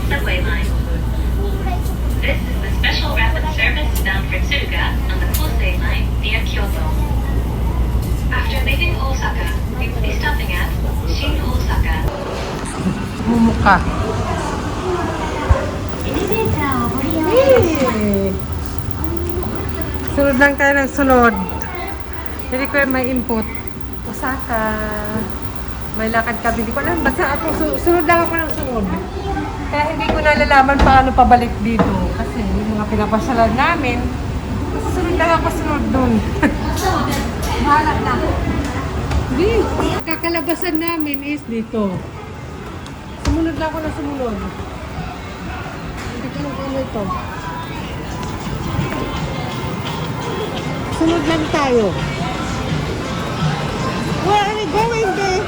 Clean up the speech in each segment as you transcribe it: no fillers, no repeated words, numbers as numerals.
subway line. This is the special rapid service bound for Tsuruga on the Kosei line near Kyoto. After leaving Osaka, we will be stopping at Shin Osaka. Mumuka. Hey! Sunod lang tayo ng sunod. Hindi ko yung may input. Osaka. May lakad kami. Hindi ko alam. Basta ako, sunod lang ako ng sunod. Kaya hindi ko nalalaman paano pabalik dito. Kasi yung mga pinapasyalan namin, sunod lang ako sunod dun. Bahala na. Hindi. Kakalabasan namin is dito. Sumunod lang ako na sumunod. Hindi ko lang ano ito. Sunod lang tayo. Where are we going, babe?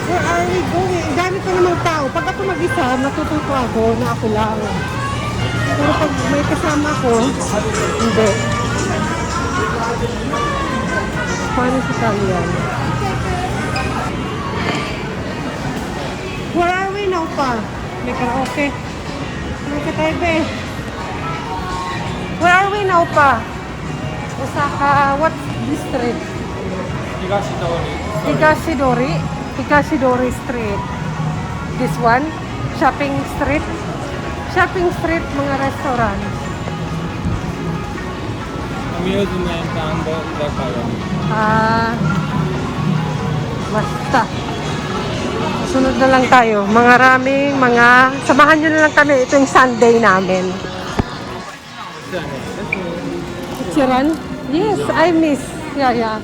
Where are we going? Ang dami pa namang tao. Pag ako mag-isa, matututo ako na ako lang. Pero pag may kasama ko, hindi. Spanish Italian. Where are we now pa? May karaoke. May kataybe. Where are we now pa? Osaka, what district? Higashidori. Higashidori Street. This one? Shopping street? Shopping street, mga restaurant. Amusement and Dakar. Basta. Sunod na lang tayo. Mga raming, samahan nyo na lang kami. Ito yung Sunday namin. Ichiran? Yes, I miss. Yeah.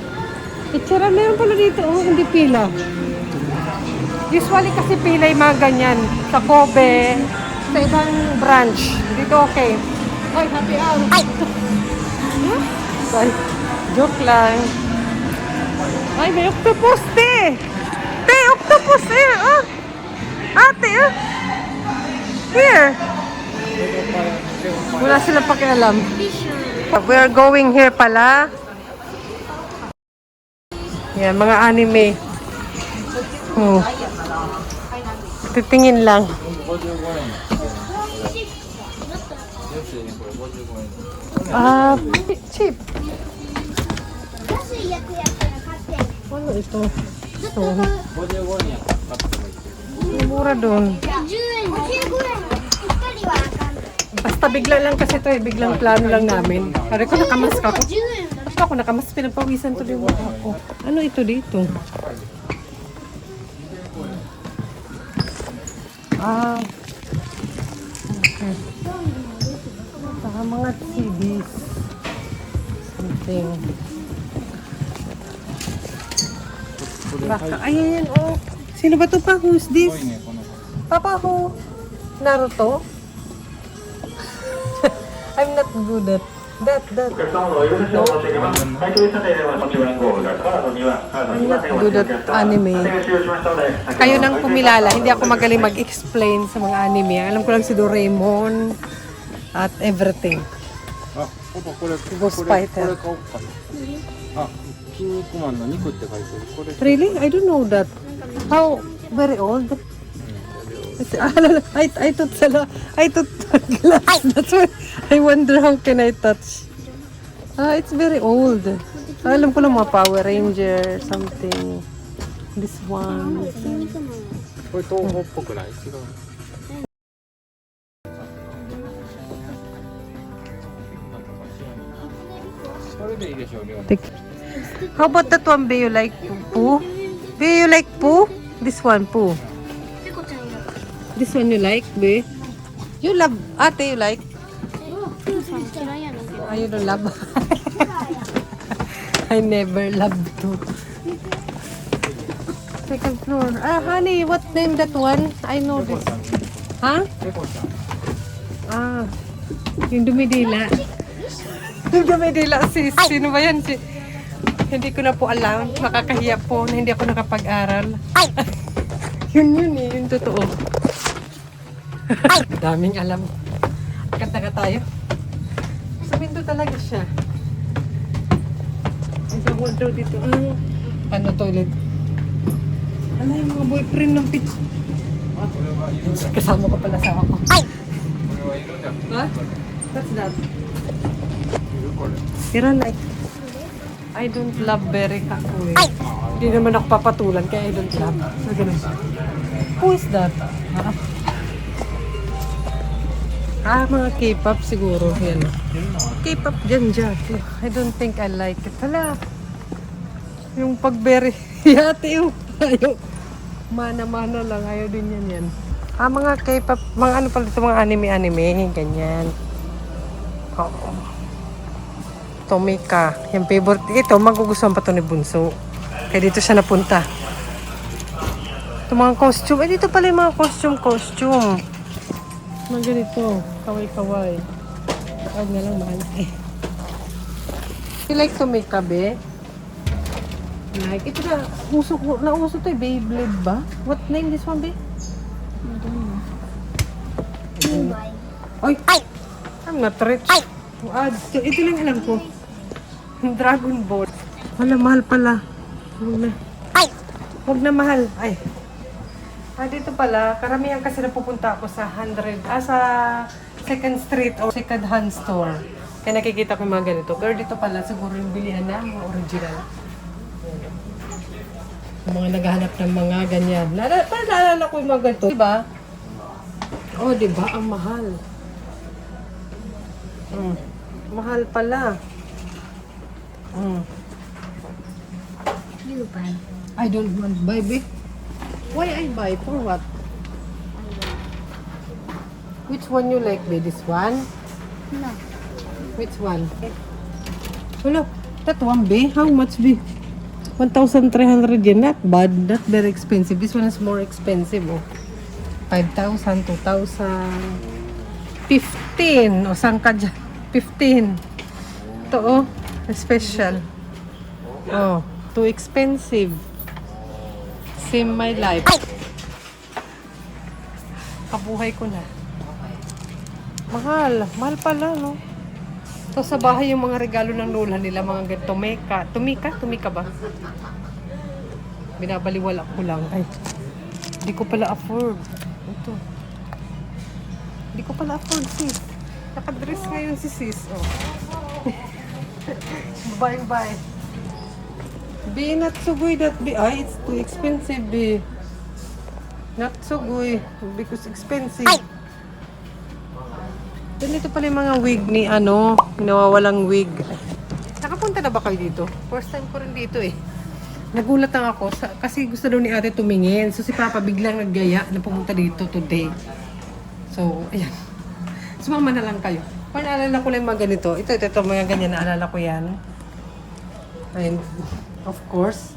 Ichiran, meron pala dito. Oh, hindi pila. Usually kasi pila yung mga ganyan. Sa Kobe, sa ibang branch. Dito okay. Ay, happy hour. Ay! Ay, joke lang. Ay, may octopus, te! Te, octopus, eh! Oh. Ate, oh! Here! Wala silang pakialam. We are going here pala. Yan, mga anime. Titingin lang. Cheap. Ano ito? Ito. Mura doon. Basta bigla lang kasi ito eh. Biglang plano lang namin. Pare ko nakamask ako. Basta ako nakamask. Pinapawisan to din ako. Ano ito dito? Okay. Saka mga CDs. Something. Baka, ayan, oh. Sino ba ito pa? Who's this? Papa, who? Naruto? I'm not good at that. No? I'm not good at anime. Kayo nang kumilala, hindi ako magaling mag-explain sa mga anime. Alam ko lang si Doraemon at everything. Ghost Fighter. Really? I don't know that. How very old? I thought glass. That's why I wonder how can I touch. It's very old. Alam ko lang mga Power Ranger, something. This one. How about that one, Be? You like Pooh? Be, you like Pooh? This one, Pooh. This one you like, Be? You love, ate, you like? You don't love? I never loved to. Second floor. Honey, what name that one? I know this. Huh? Yung dumidila. Yung dumidila, sino ba yan? Hindi ko na po alam. Makakahiya po na hindi ako nakapag-aral. Yun eh, yung totoo. Daming alam. Kanta ka tayo. Sabihin to talaga siya. Isang wardrobe dito. Ano, toilet. Ano yung mga boyfriend ng pitch? Kasama ko pala sa ako. What? What's that? Tira na eh. I don't love berry kakoy. Hindi naman ako papatulan kaya I don't love. So, ganun. Who is that? Mga K-pop siguro. Yan. K-pop dyan. I don't think I like it. Hala. Yung pag-berry. Yate yung. Ayaw. Mana-mana lang. Ayaw din yan. Mga K-pop. Mga ano pala ito. Mga anime. Ganyan. Oo. Tomika. Yung favorite. Ito, magugustuhan pa ito ni Bunso. Kaya dito siya napunta. Ito mga costume. Dito pala yung mga costume. Mga ganito. Kaway-kaway. Huwag na lang mahal. You like Tomika, be? Like, ito na. Nauso to eh. Beyblade ba? What name this one, be? Ay! I'm not rich. Ito lang alam ko. Dragon Ball. Wala, mahal pala. Huwag na mahal. Ay. Dito pala, karamihan kasi napupunta ako sa 100, sa 2nd Street o second hand store. Kaya nakikita ko yung mga ganito. Pero dito pala, siguro yung bilihan na, mga original. Yung mga naghahanap ng mga ganyan. Naalala ko yung mga ganito. Diba? Oh, diba? Ang mahal. Mahal pala. You buy. I don't want to buy, babe. Why I buy? For what? Which one you like, babe? This one? No. Which one? Hello, that one, babe. How much, babe? 1,300 yen. Not bad. Not very expensive. This one is more expensive, oh. 5,000, 2,000. 15. O, saan ka dyan? 15. Ito, oh. Special. Oh, too expensive. Same my life. Kabuhay ko na. Mahal. Mahal pala, no? So, sa bahay yung mga regalo ng lola nila, mga ganito. Tumika ba? Binabaliwala ko lang. Ay, hindi ko pala afford. Ito. Hindi ko pala afford, sis. Nakadress ngayon si sis, oh. Bye. Be not so good that be. Ay, it's too expensive, be. Not so good because expensive. Ganito pala yung mga wig ni nawawalang wig. Nakapunta na ba kayo dito? First time ko rin dito eh. Nagulat lang ako kasi gusto daw ni ate tumingin. So si Papa biglang naggaya na pumunta dito today. So, ayan. Sumama na lang kayo. Kung naalala ko lang yung mga ganito. Ito, mga ganyan, naalala ko yan. And, of course,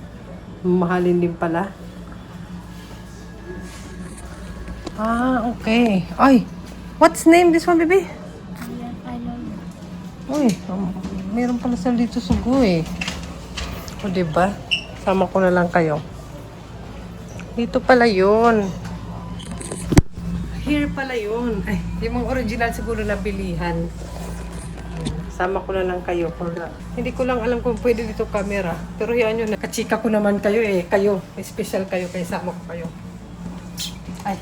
mahalin din pala. Okay. Ay, what's name this one, baby? I love you. Uy, meron pala sila dito sugo eh. O, diba? Sama ko na lang kayo. Dito pala yun. Here pala yun. Ay, yung mga original siguro na bilihan. Sama ko na lang kayo. Hindi ko lang alam kung pwede dito camera. Pero yan yun. Kachika ko naman kayo eh. Kayo. Special kayo. Kaya sama ko kayo. Ay.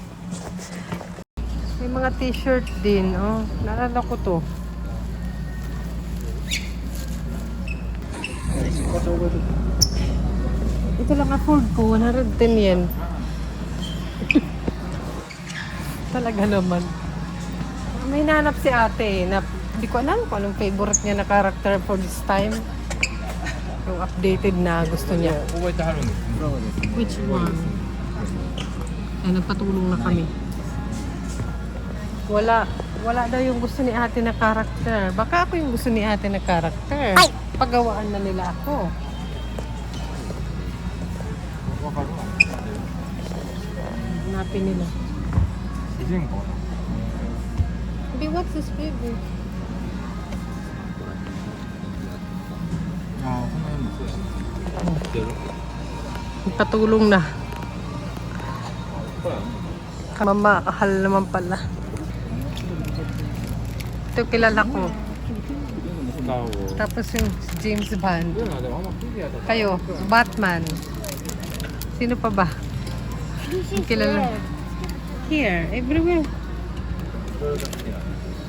May mga t-shirt din. Oh, naalala ko to. Ito lang afford ko. 110 yen. Talaga naman. May nanap si ate na hindi ko alam kung anong favorite niya na character for this time. Yung updated na gusto niya. Which one? Ay, nagpatulong na kami. Wala daw yung gusto ni ate na character. Baka ako yung gusto ni ate na character. Pagawaan na nila ako. Hanapin nila. Baby, what's this, baby? Patulong na. Mamahal naman pala. Ito kilala ko. Tapos yung James Bond. Kayo, Batman. Sino pa ba? This is Kilala. red. Here, everywhere.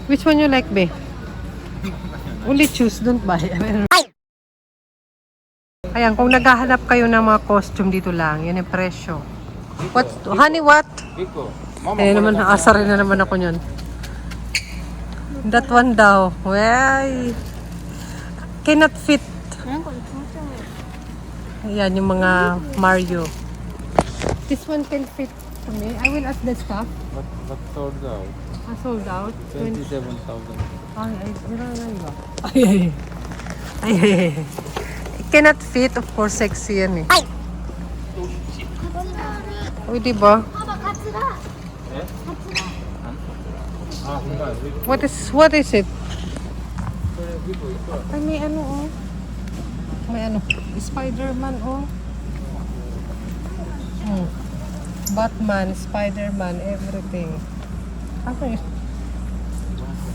Which one you like, be? Only choose, don't buy. Ayan, kung naghahanap kayo ng mga costume dito lang, yun yung presyo. What? Honey, what? Biko. Eh naman, naasa rin na naman ako yun. That one daw. Well, cannot fit. なんか気持ち悪い。 Ayan, yung mga Mario. This one can fit to me. I will ask the staff. But sold out. Sold out. 27,000. Ay, ba? Ay. It cannot fit, of course, sexy yan eh. Uy, diba? Ah, enggak. What is it? Ay, may ano oh. May ano. Spider-Man oh. Batman, Spider-Man, everything. Okay.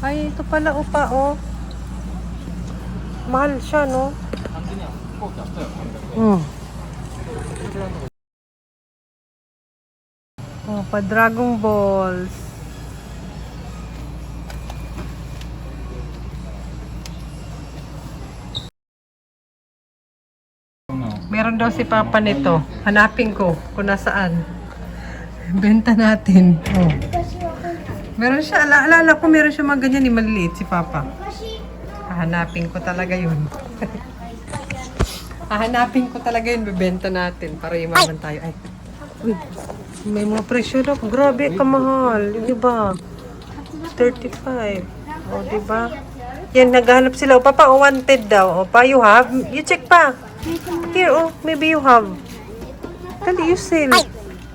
Ay, ito pala upa oh. Mahal siya, no? Oh, pa Dragon Balls. Meron daw si Papa nito. Hanapin ko kung nasaan. Benta natin. Oh. Meron siya. Alala ko meron siya mga ganyan ni maliliit si Papa. Hahanapin ko talaga yun. Hahanapin ko talaga yun. Bebenta natin para yumaman tayo. Ay. Uy. May mga presyo daw. Grabe, kamahal. Diba? 35. O, diba? Yan, naghahanap sila. O, Papa, wanted daw. O, pa, you have? You check pa. Here, oh, maybe you have. Dali, you sell.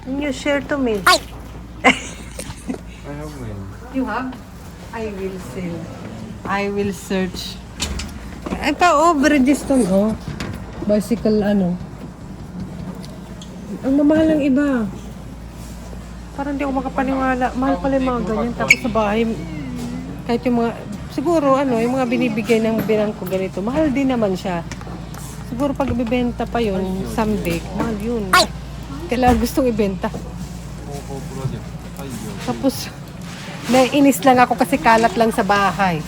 And you share to me. I have many. You have? I will sell. I will search. Ay pa, oh, Bridgestone, oh. Bicycle, ano. Ang mamahal ng iba. Parang hindi ako makapaniwala. Mahal pala yung mga ganyan. Tapos sa bahay, kahit yung mga, siguro, ano, yung mga binibigay ng binangko ganito, mahal din naman siya. Siguro pag ibibenta pa yun, someday, mahal yun. Kailangan gustong ibenta. Tapos, naiinis lang ako kasi kalat lang sa bahay.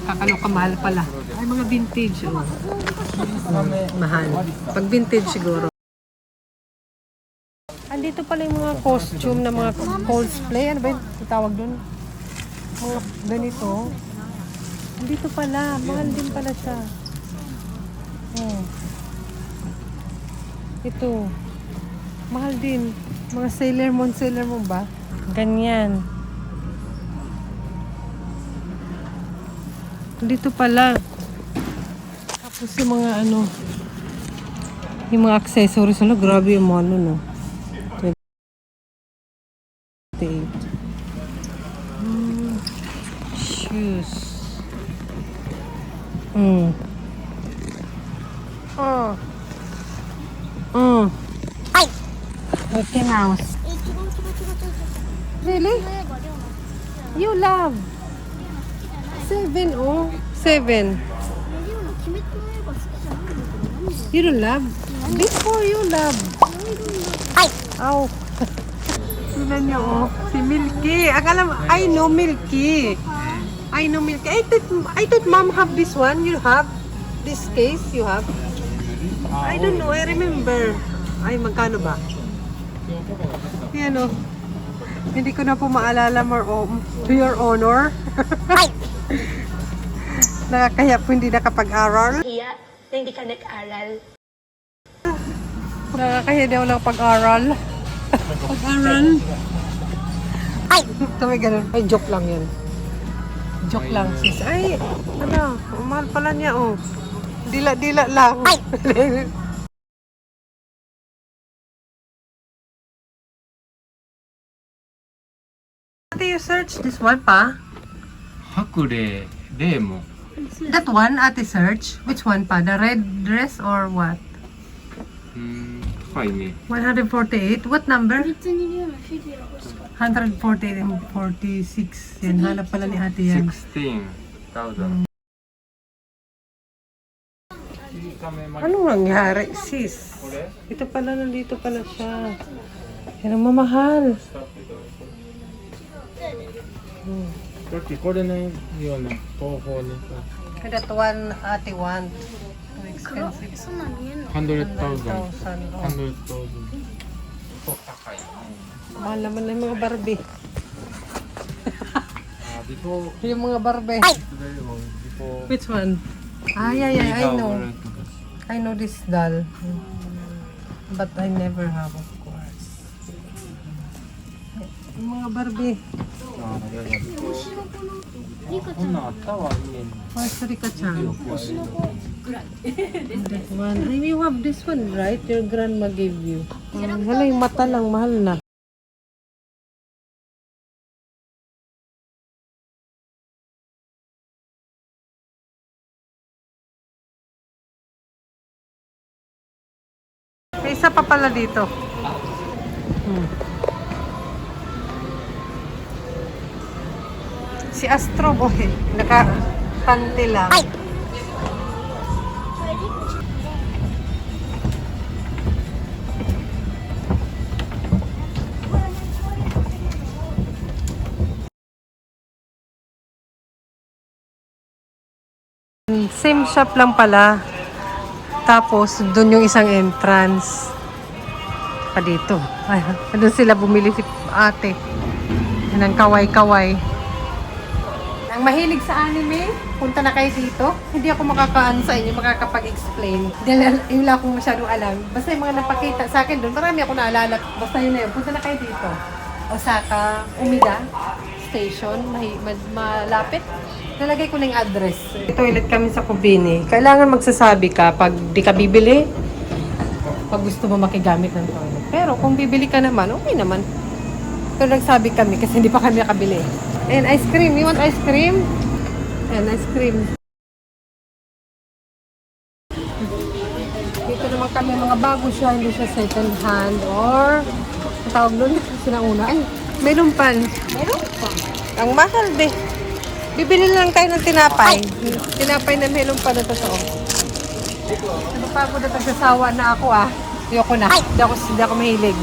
Kakaloka, mahal pala. Ay, mga vintage, oh. Mahal. Pag vintage siguro. Andito pala yung mga costume na mga cosplay. Ano ba yung tawag doon? Mga ganito. Andito pala. Mahal din pala siya. Oh. Ito. Mahal din. Mga Sailor Moon ba? Ganyan. Dito pala. Tapos yung mga ano, yung mga accessories, ano, grabe yung mga ano, no. 28. Shoes. Ay! Mickey Mouse. Really? You love? 7, oh. 7. You don't love? Before you love. Ay! Ow. Tignan niyo, oh. Si Milky. Akala mo, I know Milky. I know Milky. I thought mom have this one. You have? This case, you have? I don't know. I remember. Ay, magkano ba? Yan, oh. Hindi ko na po maalala more to your honor. Nakakaya po hindi nakapag-aral. Iya, hindi ka nag-aral. Nakakaya daw lang pag-aral. Pag-aral. Ay! Sabi ganun. Ay, joke lang yan. Joke lang, sis. Ay, ano, mahal pala niya, oh. Dila-dila lang. Ay! Ate, you search this one pa? Hakure, Demo. That one, ate search? Which one pa? The red dress or what? 高いね。 148? What number? 別にリオのフィギュア欲しかった。 148 and 46. Yan, hanap pala ni ate yan. 16,000. Anong nangyari, sis? Ito pala, nandito pala siya. Yan ang mamahal. だってこれのような方法にさ That one, ate want. Too expensive. そんなん見えんの100,000 100,000. Oh. 100,000高い Mahal naman na yung mga Barbie. before Yung mga Barbie. today or before Which one? Ah, yeah, I know. I know this doll. But I never have, of course. Yung mga Barbie. こんなんあったわ家に Oh, Sarika-chan. That one. I mean, you have this one, right? Your grandma gave you. Wala, yung mata lang, mahal na. May isa pa pala dito. Si Astro Boy, nakapanti lang. Same shop lang pala. Tapos, doon yung isang entrance. Pa dito. Ay, doon sila bumili si ate. Ng kaway-kaway. Ang mahilig sa anime, punta na kayo dito. Hindi ako makakaano sa inyo, makakapag-explain. Dahil wala akong masyadong alam. Basta yung mga napakita sa akin doon, marami ako naalala. Basta yun na yun. Punta na kayo dito. Osaka, Umida Station, malapit. Nalagay ko na yung address. Ito ulit kami sa Kobini. Kailangan magsasabi ka pag di ka bibili, pag gusto mo makigamit ng toilet. Pero kung bibili ka naman, okay naman. Pero nagsabi kami kasi hindi pa kami nakabili. And ice cream. You want ice cream? And ice cream. Dito naman kami mga bago siya. Hindi siya second hand or ang tawag doon, sinauna. Ay, meron pan. Meron pan. Ang mahal de. Bibili lang tayo ng tinapay. Tinapay na melon pa na totoo. Napapagod at nagsasawa na ako ah. Ayoko na. Hindi ako mahilig.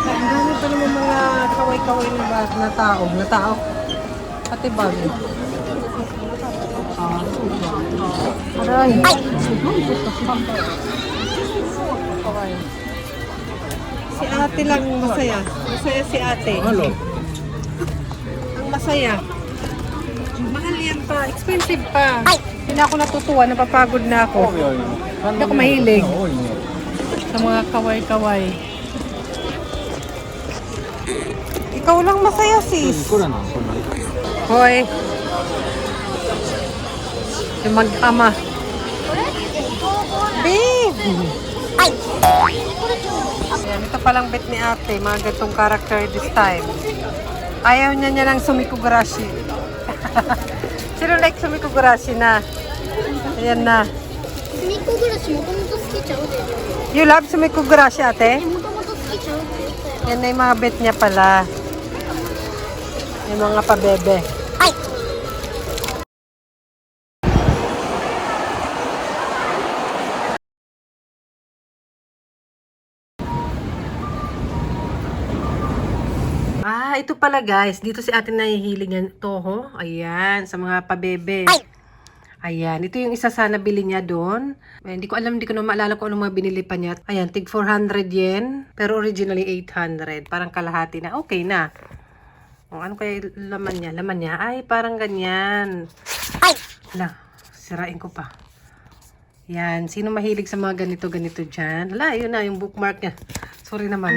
Ang dami pa naman mga kaway-kaway na tao. Na tao. Pati bagay. Aray. Si ate lang masaya. Masaya si ate. Hello. Ang masaya. Mahal yan pa. Expensive pa. Hindi na ako natutuwa. Napapagod na ako. Hindi ako mahilig sa mga kaway-kaway. Ikaw lang masaya, sis. Hoy. Yung mag-ama. Babe! Ayan, ito palang bet ni ate. Mga gatong character this time. Ayaw niya lang Sumikugarashi. Sino like Sumikugarashi na? Ayan na. すみっこ暮らしもともと好きちゃうで You love Sumikugarashi, ate? もともと好きちゃうで言ったよ Yan na yung mga bet niya pala. Yung mga pabebe. Ito pala guys. Dito si ate nahihilig ng toho. Ayan, sa mga pabebe. Ayan, ito yung isa sana bili niya doon. Hindi ko na maalala kung anong mga binili pa niya. Ayan, tig 400 yen. Pero originally 800. Parang kalahati na. Okay na. O, ano kaya laman niya? Laman niya? Ay, parang ganyan. Hala, sirain ko pa. Yan, sino mahilig sa mga ganito-ganito dyan? Hala, yun na, yung bookmark niya. Sorry naman.